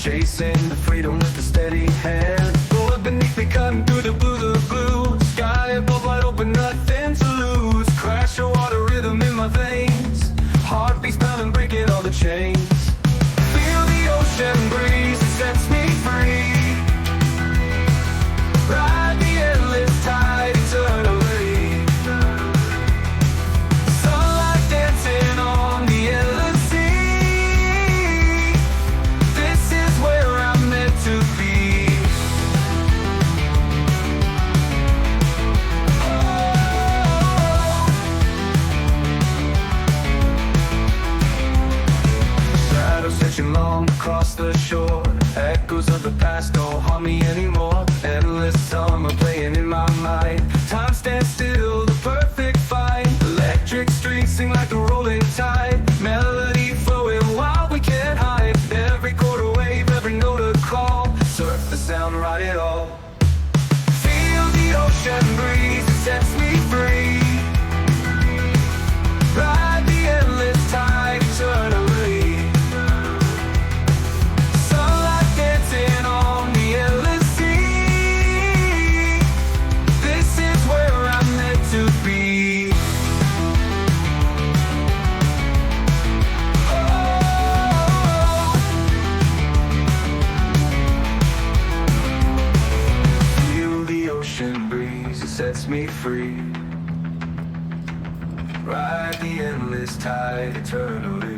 chasing the freedom with a steady hand. Road beneath me cutting through the blue. Sky above wide open, nothing to lose. Crash of water rhythm in my veins. Heartbeats pounding, breaking all the chains. Feel the ocean breeze, it sets me free. Ride the endless tide eternally. Sunlight dancing on the endless sea. This is where I'm meant to be. Shadows stretching long across the shore. Echoes of the past don't haunt me anymore. Endless summer playing in my mind. Time stands still, the perfect find. Electric streets sing like a rolling tide. Melody flowing wild, we can't hide. Every chord a wave, every note a call. Surf the sound, ride it all. Feel the ocean breeze, it sets me free. Ride the endless tide eternally. Sunlight dancing on the endless sea. This is where I'm meant to be. Oh. Feel the ocean breeze, it sets me free. Ride the endless tide eternally.